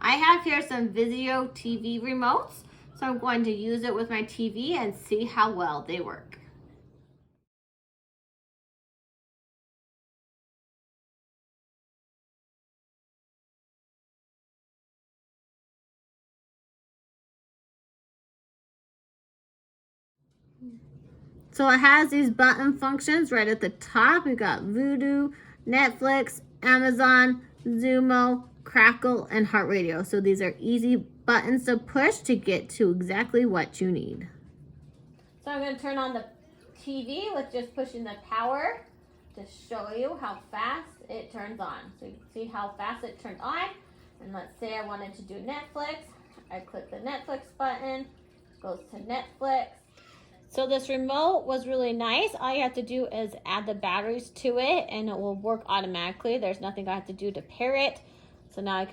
I have here some Vizio TV remotes, so I'm going to use it with my TV and see how well they work. So it has these button functions right at the top. We got Vudu, Netflix, Amazon, Zumo, Crackle, and Heart Radio. So these are easy buttons to push to get to exactly what you need. So I'm going to turn on the TV with just pushing the power to show you how fast it turns on. So you can see how fast it turns on. And let's say I wanted to do Netflix. I click the Netflix button, it goes to Netflix. So this remote was really nice. All you have to do is add the batteries to it and it will work automatically. There's nothing I have to do to pair it. So now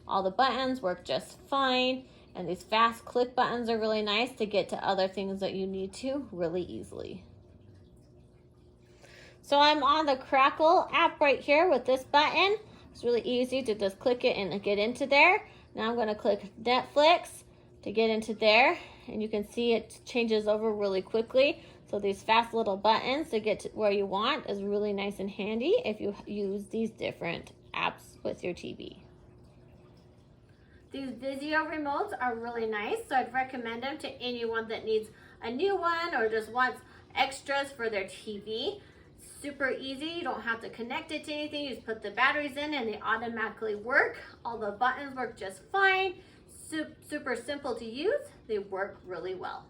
all the buttons work just fine. And these fast click buttons are really nice to get to other things that you need to really easily. So I'm on the Crackle app right here with this button. It's really easy to just click it and get into there. Now I'm going to click Netflix to get into there, and you can see it changes over really quickly. So these fast little buttons to get to where you want is really nice and handy if you use these different apps with your TV. These Vizio remotes are really nice, so I'd recommend them to anyone that needs a new one or just wants extras for their TV. Super easy, you don't have to connect it to anything. You just put the batteries in and they automatically work. All the buttons work just fine. Super simple to use. They work really well.